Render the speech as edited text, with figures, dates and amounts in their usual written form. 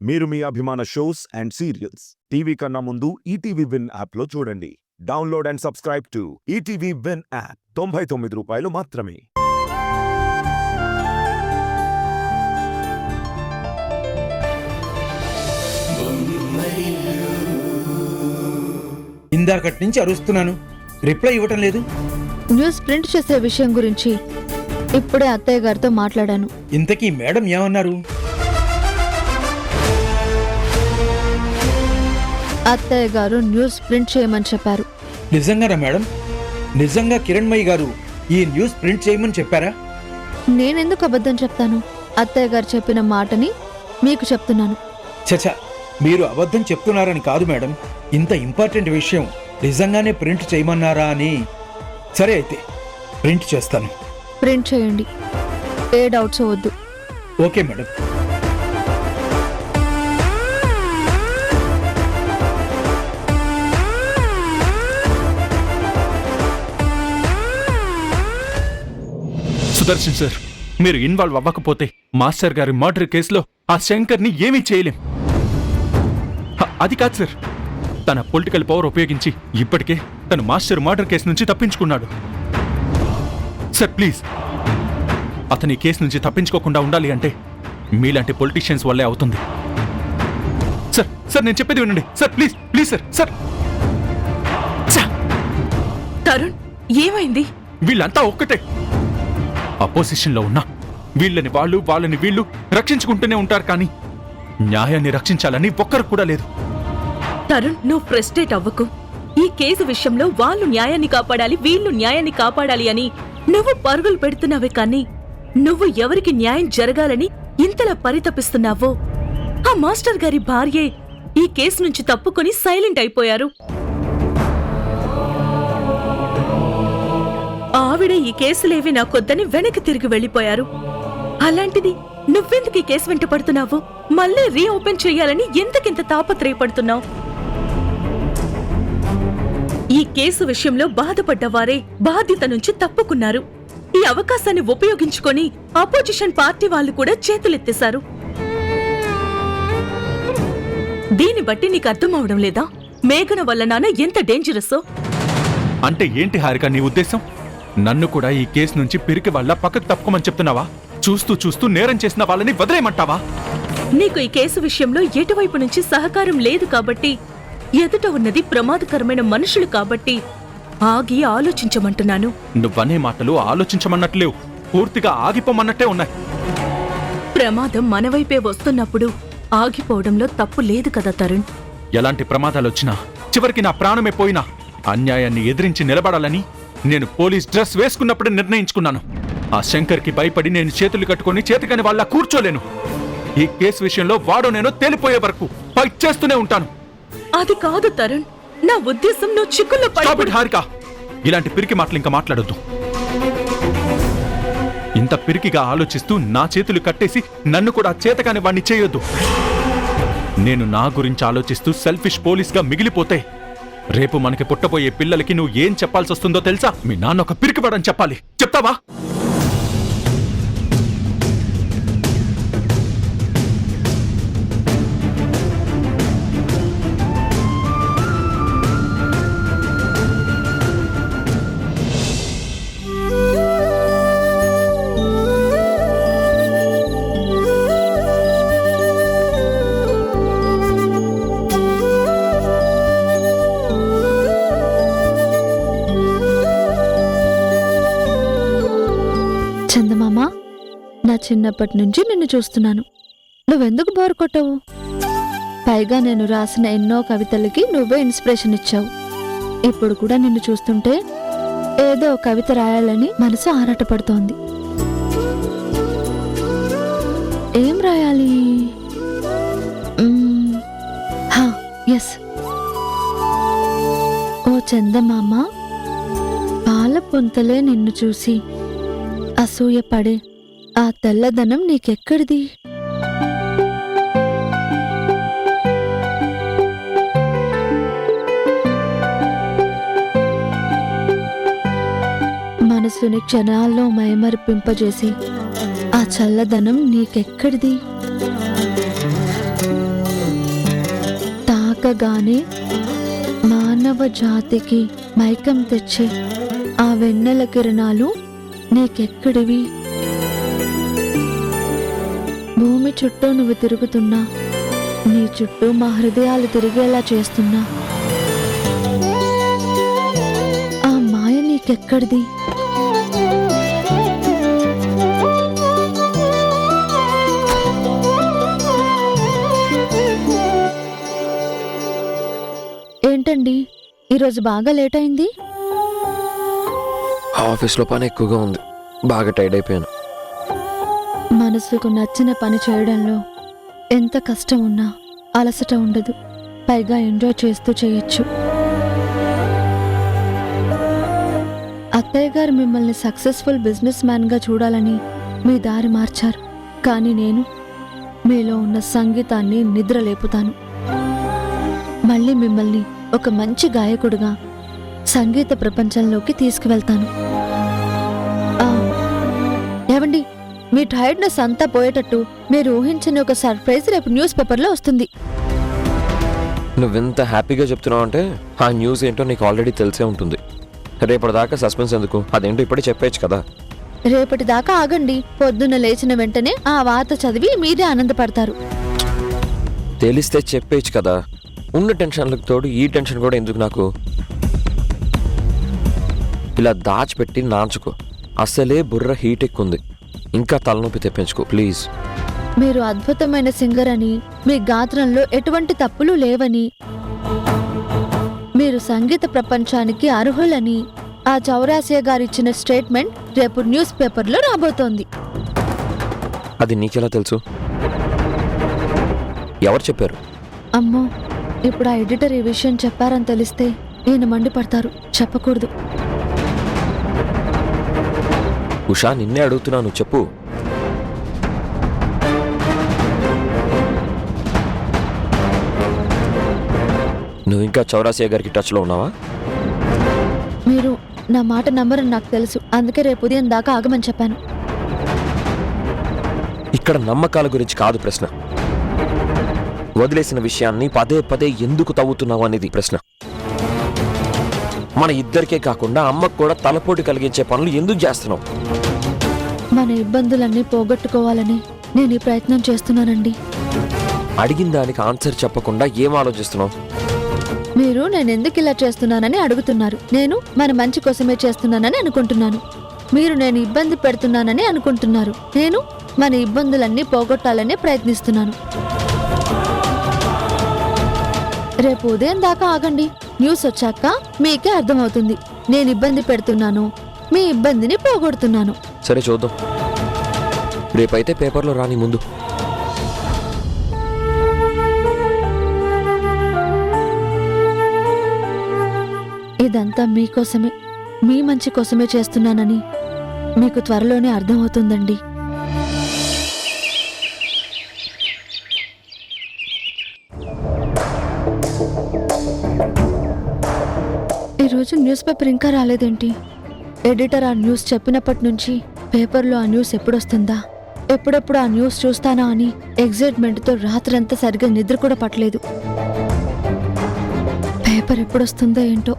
మీరు మీ అభిమాన shows and serials TV కన్నా ముందు ఈటీవీ విన్ యాప్లో చూడండి. Download and subscribe to ETV win app. 99 రూపాయలు మాత్రమే. ఇందాకటి నుంచి అరుస్తున్నాను, రిప్లై ఇవ్వటం లేదు. న్యూస్ ప్రింట్ చేసే విషయం గురించి ఇప్పుడే అత్తయ్య గారితో మాట్లాడాను. ఇంతకీ మేడం ఏమన్నారు? అత్తయ్య గారు న్యూస్ ప్రింట్ చేయమని చెప్పారు. నిజంగానా మేడం? నిజంగా కిరణ్మయి గారు ఈ న్యూస్ ప్రింట్ చేయమని చెప్పారా? నేనెందుకు అబద్ధం చెప్తాను? అత్తయ్య గారు చెప్పిన మాటని మీకు చెప్తున్నాను. చచా, మీరు అబద్ధం చెప్తున్నారని కాదు మేడం, ఇంత ఇంపార్టెంట్ విషయం నిజంగానే ప్రింట్ చేయమన్నారా అని. సరే అయితే ప్రింట్ చేస్తాను. ప్రింట్ చేయండి, ఏ డౌట్స్ వద్దు. Okay madam. సుదర్శన్ సార్, మీరు ఇన్వాల్వ్ అవ్వకపోతే మాస్టర్ గారి మర్డర్ కేసులో ఆ శంకర్ని ఏమీ చేయలేం. అది కాదు సార్, తన పొలిటికల్ పవర్ ఉపయోగించి ఇప్పటికే తను మాస్టర్ మర్డర్ కేసు నుంచి తప్పించుకున్నాడు. సార్ ప్లీజ్, అతని కేసు నుంచి తప్పించుకోకుండా ఉండాలి అంటే మీలాంటి పొలిటీషియన్స్ వల్లే అవుతుంది. సార్ సార్ నేను చెప్పేది వినండి sir, please please sir. Sir Tarun, ఏమైంది? వీళ్ళంతా ఒక్కటే. అపోజిషన్లో ఉన్నా వీళ్ళని వాళ్ళు వాళ్ళని వీళ్ళు రక్షించుకుంటూనే ఉంటారు, కానీ న్యాయాన్ని రక్షించాలని ఒక్కరు కూడా లేదు. తరుణ్, నువ్వు ఫ్రస్ట్రేట్ అవ్వకు. ఈ కేసు విషయంలో వాళ్ళు న్యాయాన్ని కాపాడాలి, వీళ్ళు న్యాయాన్ని కాపాడాలి అని నువ్వు పరుగులు పెడుతున్నావే, కానీ నువ్వు ఎవరికి న్యాయం జరగాలని ఇంతలా పరితపిస్తున్నావో ఆ మాస్టర్ గారి భార్యే ఈ కేసు నుంచి తప్పుకొని సైలెంట్ అయిపోయారు. ఆవిడ ఈ కేసులేవి నాకొద్దని వెనక్కి తిరిగి వెళ్లిపోయారు. అలాంటిది నువ్వెందుకు ఈ కేసు వెంట పడుతున్నావు? మళ్ళీ రీఓపెన్ చెయ్యాలని ఎందుకింత తాపత్రయపడుతున్నావు? ఈ కేసు విషయంలో బాధపడ్డవారే బాధ్యత నుంచి తప్పుకున్నారు. ఈ అవకాశాన్ని ఉపయోగించుకొని అపోజిషన్ పార్టీ వాళ్ళు కూడా చేతులెత్తేశారు. దీన్ని బట్టి నీకు అర్థమవడం లేదా మేఘన వల్ల నాన్న ఎంత డేంజరస్సో? అంటే ఏంటి హారిక నీ ఉద్దేశం? నన్ను కూడా ఈ కేసు నుంచి పిరికి వల్ల పక్కకు తప్పుకోమని చెప్తున్నావా? చూస్తూ చూస్తూ నేరం చేసిన వాళ్ళని వదిలేయమంటావా? నీకు ఈ కేసు విషయంలో ఎటువైపు నుంచి సహకారం లేదు కాబట్టి, ఎదుట ఉన్నది ప్రమాదకరమైన మనుషులు కాబట్టి ఆగి ఆలోచించమంటున్నాను. నువ్వనే మాటలు ఆలోచించమన్నట్లేవు, పూర్తిగా ఆగిపోమన్నట్టే ఉన్నాయి. ప్రమాదం మనవైపే వస్తున్నప్పుడు ఆగిపోవడంలో తప్పు లేదు కదా తరుణ్. ఎలాంటి ప్రమాదాలొచ్చినా చివరికి నా ప్రాణమే పోయినా అన్యాయాన్ని ఎదిరించి నిలబడాలని నేను పోలీస్ డ్రెస్ వేసుకున్నప్పుడే నిర్ణయించుకున్నాను. ఆ శంకర్కి భయపడి నేను చేతులు కట్టుకుని చేతికని వాళ్ళ కూర్చోలేను. ఈ కేసు విషయంలో వాడో నేను తేలిపోయే వరకు ఫైట్ చేస్తూనే ఉంటాను. అది కాదు తరుణ్, నా ఉద్దేశం నువ్వు చిక్కుల్లో పడి. హారిక, ఇలాంటి పిరికి మాటలు ఇంకా మాట్లాడొద్దు. ఇంత పిరికిగా ఆలోచిస్తూ నా చేతులు కట్టేసి నన్ను కూడా చేతకాని వాణ్ణి చేయొద్దు. నేను నా గురించి ఆలోచిస్తూ సెల్ఫిష్ పోలీస్గా మిగిలిపోతే రేపు మనకి పుట్టబోయే పిల్లలకి నువ్వు ఏం చెప్పాల్సి వస్తుందో తెలుసా? మీ నాన్న ఒక పిరికివాడని చెప్పాలి. చెప్తావా? చందమామ, నా చిన్నప్పటి నుంచి నిన్ను చూస్తున్నాను. నువ్వెందుకు బోరు కొట్టవు? పైగా నేను రాసిన ఎన్నో కవితలకి నువ్వే ఇన్స్పిరేషన్ ఇచ్చావు. ఇప్పుడు కూడా నిన్ను చూస్తుంటే ఏదో కవిత రాయాలని మనసు ఆరాటపడుతోంది. ఏం రాయాలి? ఎస్, ఓ చందమామ, పాల పొంతలే నిన్ను చూసి అసూయపడే ఆ తెల్లదనం నీకెక్కడిది? మనసుని క్షణాల్లో మైమరిపింపజేసి ఆ చల్లదనం నీకెక్కడిది? తాకగానే మానవ జాతికి మైకం తెచ్చే ఆ వెన్నెల కిరణాలు నీకెక్కడివి? భూమి చుట్టూ నువ్వు తిరుగుతున్నా, నీ చుట్టూ మా హృదయాలు తిరిగేలా చేస్తున్నా. ఆ మాయ నీకెక్కడిది? ఏంటండి ఈరోజు బాగా లేట్ అయింది? ఆఫీస్లో పని ఎక్కువగా ఉంది, బాగా టైర్డ్ అయిపోయాను. మనసుకు నచ్చిన పని చేయడంలో ఎంత కష్టం ఉన్నా అలసట ఉండదు, పైగా ఎంజాయ్ చేస్తూ చేయొచ్చు. అత్తయ్య గారు మిమ్మల్ని సక్సెస్ఫుల్ బిజినెస్ మ్యాన్గా చూడాలని మీ దారి మార్చారు, కానీ నేను మీలో ఉన్న సంగీతాన్ని నిద్రలేపుతాను. మళ్ళీ మిమ్మల్ని ఒక మంచి గాయకుడిగా సంగీత ప్రపంచంలోకి తీసుకువెళ్తాను. ఏవండి, మీ టైర్డ్నెస్ అంతా పోయేటట్టు మీరు ఊహించని ఒక సర్ప్రైజ్ రేపు న్యూస్ పేపర్లో వస్తుంది. నువ్వెంత హ్యాపీగా చెప్తున్నావు అంటే ఆ న్యూస్ ఏంటో నీకు ఆల్రెడీ తెలిసే ఉంటుంది. రేపటిదాకా సస్పెన్స్ ఎందుకు, అదేంటో ఇప్పుడే చెప్పేయచ్చు కదా. రేపటి దాకా ఆగండి, పొద్దున్న లేచిన వెంటనే ఆ వార్త చదివి మీరే ఆనందపడతారు. తెలిస్తే చెప్పేయచ్చు కదా. ఉన్న టెన్షన్లకు తోడు ఈ టెన్షన్ కూడా ఎందుకు నాకు? ఇలా దాచిపెట్టి నాంచుకో. అసలే బుర్ర హీట్ ఎక్కుంది, ఇంకా తలనొప్పి తెప్పించుకో ప్లీజ్. మీరు అద్భుతమైన సింగర్ అని, మీ గాత్రంలో ఎటువంటి తప్పులు లేవని, మీరు సంగీత ప్రపంచానికి అర్హులని ఆ చౌరాసియా గారిచ్చిన స్టేట్మెంట్ రేపు న్యూస్ పేపర్లో రాబోతోంది. అది నీకెలా తెలుసు? ఎవరు చెప్పారు? అమ్మో, ఇప్పుడు ఆ ఎడిటర్ ఈ విషయం చెప్పారని తెలిస్తే ఈయన మండిపడతారు. చెప్పకూడదు. ఉషా, నిన్నే అడుగుతున్నాను, చెప్పు. నువ్వు ఇంకా చౌరాసియా గారికి టచ్లో ఉన్నావా? మీరు నా మాట నమ్మరని నాకు తెలుసు, అందుకే రేపు ఉదయం దాకా ఆగమని చెప్పాను. ఇక్కడ నమ్మకాల గురించి కాదు ప్రశ్న. వదిలేసిన విషయాన్ని పదే పదే ఎందుకు తవ్వుతున్నావు అనేది ప్రశ్న. మన ఇద్దరికే కాకుండా అమ్మకు కూడా తలపోటు కలిగించే పనులు ఎందుకు చేస్తున్నావు? మన ఇబ్బందులన్నీ పోగొట్టుకోవాలని నేను ఈ ప్రయత్నం చేస్తున్నానండి. అడిగిన దానికి ఆన్సర్ చెప్పకుండా ఏం ఆలోచిస్తున్నావు? మీరు నేను ఎందుకు ఇలా చేస్తున్నానని అడుగుతున్నారు. నేను మన మంచి కోసమే చేస్తున్నానని అనుకుంటున్నాను. మీరు నేను ఇబ్బంది పెడుతున్నానని అనుకుంటున్నారు. నేను మన ఇబ్బందులన్నీ పోగొట్టాలని ప్రయత్నిస్తున్నాను. రేపు ఉదయం దాకా ఆగండి, న్యూస్ వచ్చాక మీకే అర్థమవుతుంది. నేను ఇబ్బంది పెడుతున్నాను, మీ ఇబ్బందిని పోగొడుతున్నాను. సరే చూద్దాం, రేపైతే పేపర్లో రాని ముందు. ఇదంతా మీకోసమే, మీ మంచి కోసమే చేస్తున్నానని మీకు త్వరలోనే అర్థమవుతుందండి. ఈరోజు న్యూస్ పేపర్ ఇంకా రాలేదేంటి? ఎడిటర్ ఆ న్యూస్ చెప్పినప్పటి నుంచి పేపర్లో ఆ న్యూస్ ఎప్పుడొస్తుందా, ఎప్పుడెప్పుడు ఆ న్యూస్ చూస్తానా అని ఎగ్జైట్మెంట్తో రాత్రంతా సరిగ్గా నిద్ర కూడా పట్టలేదు. పేపర్ ఎప్పుడొస్తుందో ఏంటో.